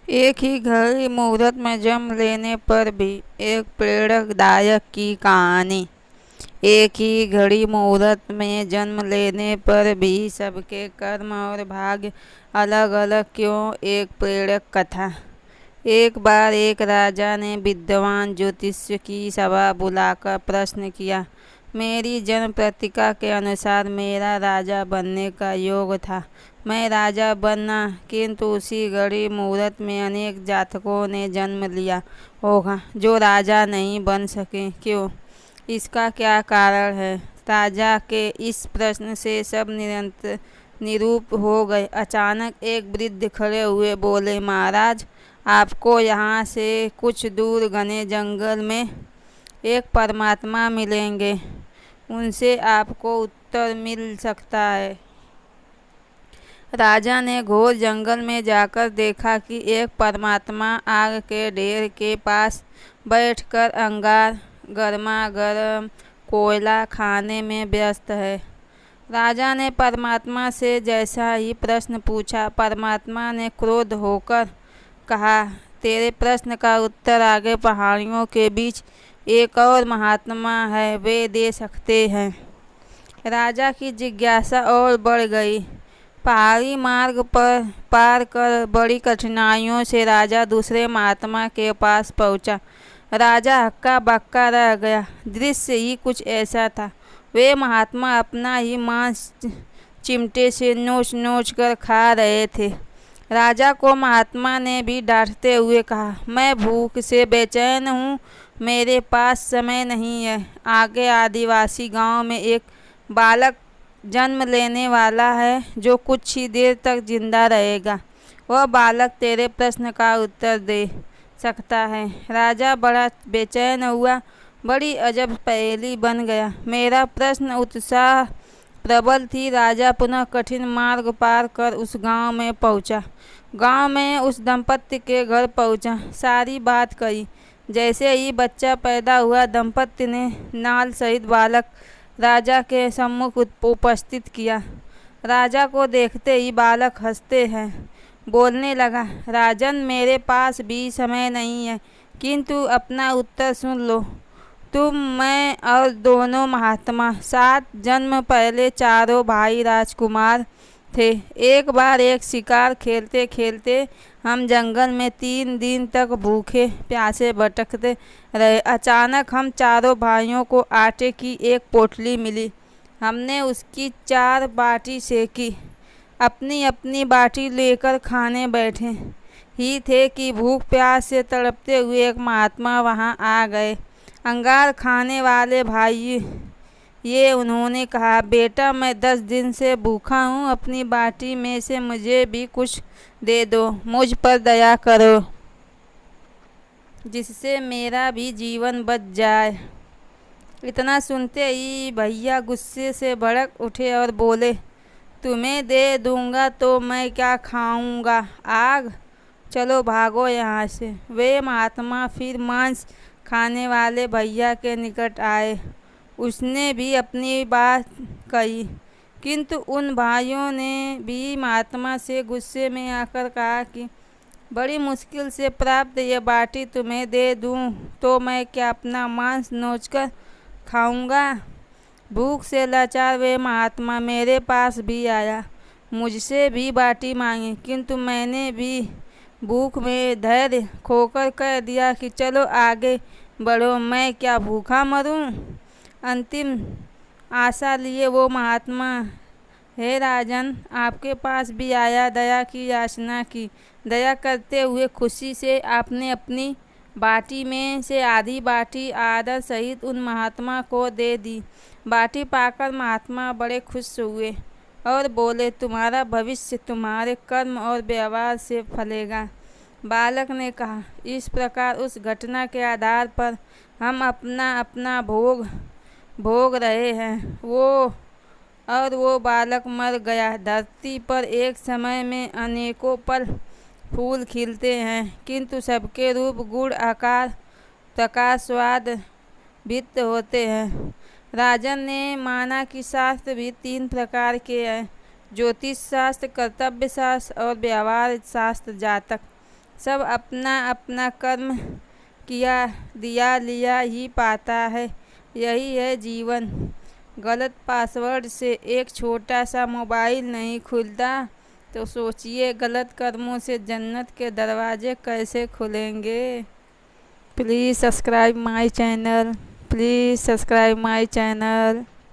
एक ही घड़ी मुहूर्त में जन्म लेने पर भी एक प्रेरकदायक की कहानी। एक ही घड़ी मुहूर्त में जन्म लेने पर भी सबके कर्म और भाग्य अलग अलग क्यों? एक प्रेरक कथा। एक बार एक राजा ने विद्वान ज्योतिष की सभा बुलाकर प्रश्न किया। मेरी जन्म पत्रिका के अनुसार मेरा राजा बनने का योग था। मैं राजा बना, किंतु उसी घड़ी मुहूर्त में अनेक जातकों ने जन्म लिया होगा जो राजा नहीं बन सके। क्यों? इसका क्या कारण है? राजा के इस प्रश्न से सब निरंतर निरूप हो गए। अचानक एक वृद्ध खड़े हुए बोले, महाराज, आपको यहाँ से कुछ दूर घने जंगल में एक परमात्मा मिलेंगे। उनसे आपको उत्तर मिल सकता है। राजा ने घोर जंगल में जाकर देखा कि एक परमात्मा आग के ढेर के पास बैठकर अंगार गर्मा गर्म कोयला खाने में व्यस्त है। राजा ने परमात्मा से जैसा ही प्रश्न पूछा, परमात्मा ने क्रोध होकर कहा, तेरे प्रश्न का उत्तर आगे पहाड़ियों के बीच एक और महात्मा है, वे दे सकते हैं। राजा की जिज्ञासा और बढ़ गई। पहाड़ी मार्ग पर पार कर बड़ी कठिनाइयों से राजा दूसरे महात्मा के पास पहुंचा। राजा हक्का बक्का रह गया। दृश्य ही कुछ ऐसा था। वे महात्मा अपना ही मांस चिमटे से नोच नोच कर खा रहे थे। राजा को महात्मा ने भी डांटते हुए कहा, मैं भूख से बेचैन हूँ, मेरे पास समय नहीं है। आगे आदिवासी गांव में एक बालक जन्म लेने वाला है जो कुछ ही देर तक जिंदा रहेगा। वह बालक तेरे प्रश्न का उत्तर दे सकता है। राजा बड़ा बेचैन हुआ। बड़ी अजब पहेली बन गया। मेरा प्रश्न उत्साह प्रबल थी। राजा पुनः कठिन मार्ग पार कर उस गांव में पहुंचा। गांव में उस दंपत्ति के घर पहुंचा। सारी बात कही। जैसे ही बच्चा पैदा हुआ, दंपत्ति ने नाल सहित बालक राजा के सम्मुख उपस्थित किया। राजा को देखते ही बालक हंसते हैं बोलने लगा, राजन, मेरे पास भी समय नहीं है, किंतु अपना उत्तर सुन लो। तुम, मैं और दोनों महात्मा 7 जन्म पहले चारों भाई राजकुमार थे। एक बार एक शिकार खेलते खेलते हम जंगल में 3 दिन तक भूखे प्यासे भटकते रहे। अचानक हम चारों भाइयों को आटे की एक पोटली मिली। हमने उसकी 4 बाटी सेकी। अपनी अपनी बाटी लेकर खाने बैठे ही थे कि भूख प्यास से तड़पते हुए एक महात्मा वहां आ गए। अंगार खाने वाले भाई ये उन्होंने कहा, बेटा, मैं 10 दिन से भूखा हूँ, अपनी बाटी में से मुझे भी कुछ दे दो, मुझ पर दया करो, जिससे मेरा भी जीवन बच जाए। इतना सुनते ही भैया गुस्से से भड़क उठे और बोले, तुम्हें दे दूंगा तो मैं क्या खाऊंगा? आग, चलो भागो यहाँ से। वे महात्मा फिर मांस खाने वाले भैया के निकट आए। उसने भी अपनी बात कही, किंतु उन भाइयों ने भी महात्मा से गुस्से में आकर कहा कि बड़ी मुश्किल से प्राप्त यह बाटी तुम्हें दे दूं तो मैं क्या अपना मांस नोचकर खाऊंगा? भूख से लाचार वे महात्मा मेरे पास भी आया। मुझसे भी बाटी मांगी, किंतु मैंने भी भूख में धैर्य खोकर कह दिया कि चलो आगे बढ़ो, मैं क्या भूखा मरूं? अंतिम आशा लिए वो महात्मा, हे राजन, आपके पास भी आया, दया की याचना की। दया करते हुए खुशी से आपने अपनी बाटी में से आधी बाटी आदर सहित उन महात्मा को दे दी। बाटी पाकर महात्मा बड़े खुश हुए और बोले, तुम्हारा भविष्य तुम्हारे कर्म और व्यवहार से फलेगा। बालक ने कहा, इस प्रकार उस घटना के आधार पर हम अपना अपना भोग रहे हैं। वो बालक मर गया। धरती पर एक समय में अनेकों पल फूल खिलते हैं, किंतु सबके रूप, गुण, आकार, प्रकाश, स्वाद भिन्न होते हैं। राजन ने माना कि शास्त्र भी 3 प्रकार के हैं, ज्योतिष शास्त्र, कर्तव्य शास्त्र और व्यवहार शास्त्र। जातक सब अपना अपना कर्म किया, दिया लिया ही पाता है। यही है जीवन। गलत पासवर्ड से एक छोटा सा मोबाइल नहीं खुलता, तो सोचिए गलत कर्मों से जन्नत के दरवाजे कैसे खुलेंगे। Please subscribe my channel. Please subscribe my channel.